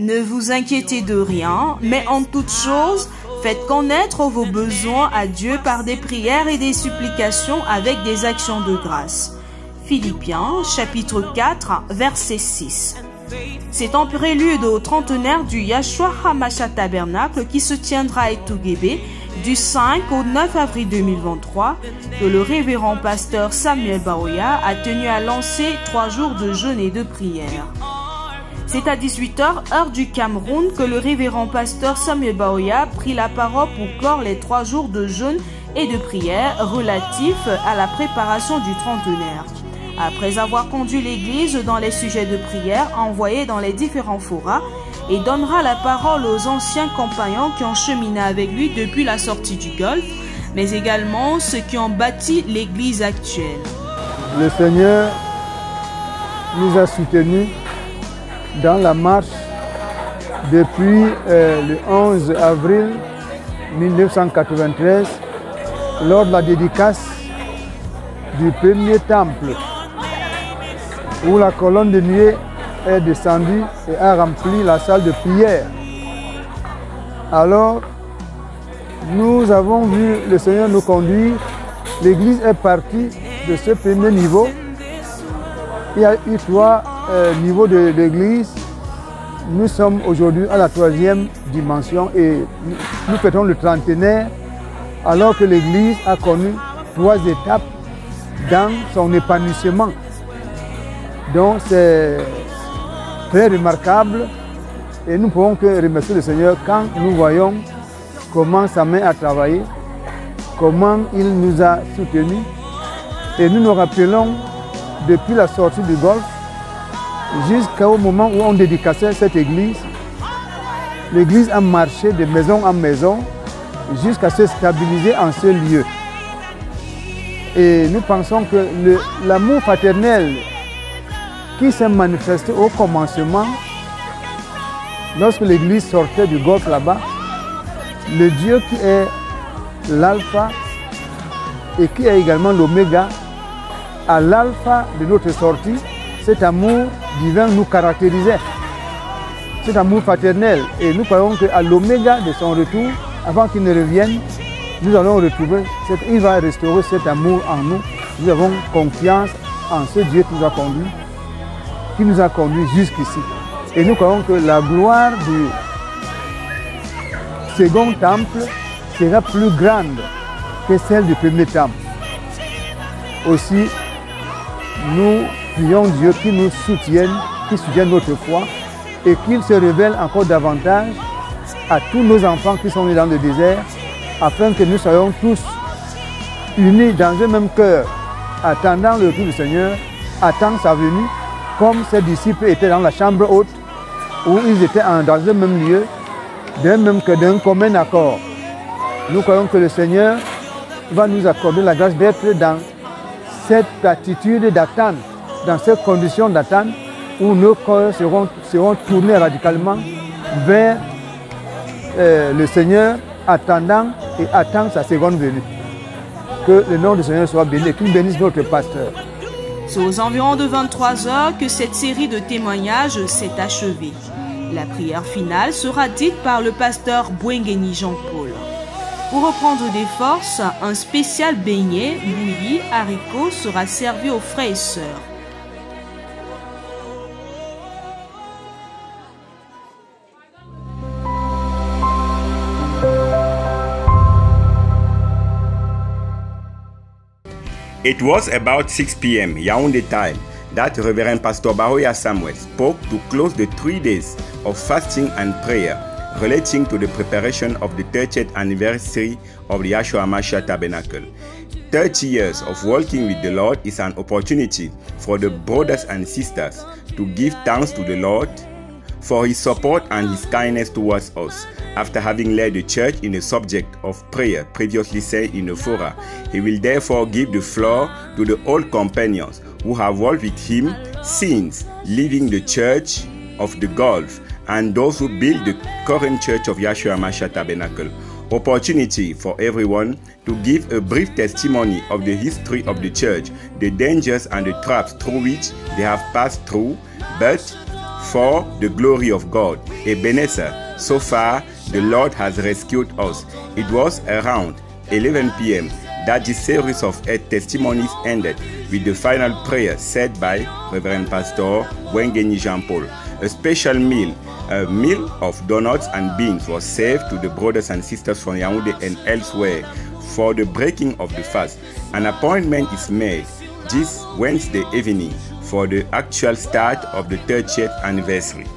Ne vous inquiétez de rien, mais en toute chose, faites connaître vos besoins à Dieu par des prières et des supplications avec des actions de grâce. Philippiens, chapitre 4, verset 6. C'est en prélude au trentenaire du Yahshua HaMashiach Tabernacle qui se tiendra à Etouguébé du 5 au 9 avril 2023 que le révérend pasteur Samuel Baoya a tenu à lancer 3 jours de jeûne et de prière. C'est à 18h, heure du Cameroun, que le révérend pasteur Samuel Baoya prit la parole pour clore les 3 jours de jeûne et de prière relatifs à la préparation du trentenaire. Après avoir conduit l'Église dans les sujets de prière envoyés dans les différents forats, et donnera la parole aux anciens compagnons qui ont cheminé avec lui depuis la sortie du Golfe, mais également ceux qui ont bâti l'Église actuelle. Le Seigneur nous a soutenus dans la marche depuis le 11 avril 1993 lors de la dédicace du premier temple où la colonne de nuée est descendue et a rempli la salle de prière. Alors, nous avons vu le Seigneur nous conduire. L'Église est partie de ce premier niveau. Il y a eu 3 niveaux de l'Église. Nous sommes aujourd'hui à la 3e dimension et nous fêtons le trentenaire alors que l'Église a connu 3 étapes dans son épanouissement. Donc c'est très remarquable et nous ne pouvons que remercier le Seigneur quand nous voyons comment sa main a travaillé, comment il nous a soutenus et nous nous rappelons depuis la sortie du Golfe jusqu'au moment où on dédicaçait cette église. L'église a marché de maison en maison jusqu'à se stabiliser en ce lieu. Et nous pensons que l'amour fraternel qui s'est manifesté au commencement, lorsque l'église sortait du Golfe là-bas, le Dieu qui est l'alpha et qui est également l'oméga, à l'alpha de notre sortie, cet amour divin nous caractérisait, cet amour fraternel. Et nous croyons qu'à l'oméga de son retour, avant qu'il ne revienne, nous allons retrouver, il va restaurer cet amour en nous. Nous avons confiance en ce Dieu qui nous a conduits jusqu'ici. Et nous croyons que la gloire du second temple sera plus grande que celle du premier temple. Aussi, nous prions Dieu qui nous soutienne, qui soutienne notre foi et qu'il se révèle encore davantage à tous nos enfants qui sont nés dans le désert afin que nous soyons tous unis dans un même cœur, attendant le retour du Seigneur, attendant sa venue, comme ses disciples étaient dans la chambre haute, où ils étaient dans un même lieu, d'un commun accord. Nous croyons que le Seigneur va nous accorder la grâce d'être dans cette attitude d'attente, dans cette condition d'attente où nos cœurs seront tournés radicalement vers le Seigneur, attendant sa seconde venue. Que le nom du Seigneur soit béni et qu'il bénisse notre pasteur. C'est aux environs de 23h que cette série de témoignages s'est achevée. La prière finale sera dite par le pasteur Bouengeni Jean-Paul. Pour reprendre des forces, un spécial beignet, bouilli, haricots sera servi aux frères et sœurs. It was about 6 p.m. Yaoundé time that Reverend Pastor Baoya Samuel spoke to close the 3 days of fasting and prayer relating to the preparation of the 30th anniversary of the Yahshua HaMashiach Tabernacle. 30 years of working with the Lord is an opportunity for the brothers and sisters to give thanks to the Lord for His support and His kindness towards us. After having led the church in the subject of prayer previously said in the fora, he will therefore give the floor to the old companions who have worked with him since leaving the church of the Gulf and those who build the current church of Yahshua HaMashiach Tabernacle. Opportunity for everyone to give a brief testimony of the history of the church, the dangers and the traps through which they have passed through, but for the glory of God. Ebenezer, so far the Lord has rescued us. It was around 11 p.m. that this series of testimonies ended with the final prayer said by Reverend Pastor Wengeni Jean-Paul. A special meal, a meal of donuts and beans was served to the brothers and sisters from Yaoundé and elsewhere for the breaking of the fast. An appointment is made this Wednesday evening for the actual start of the 30th anniversary.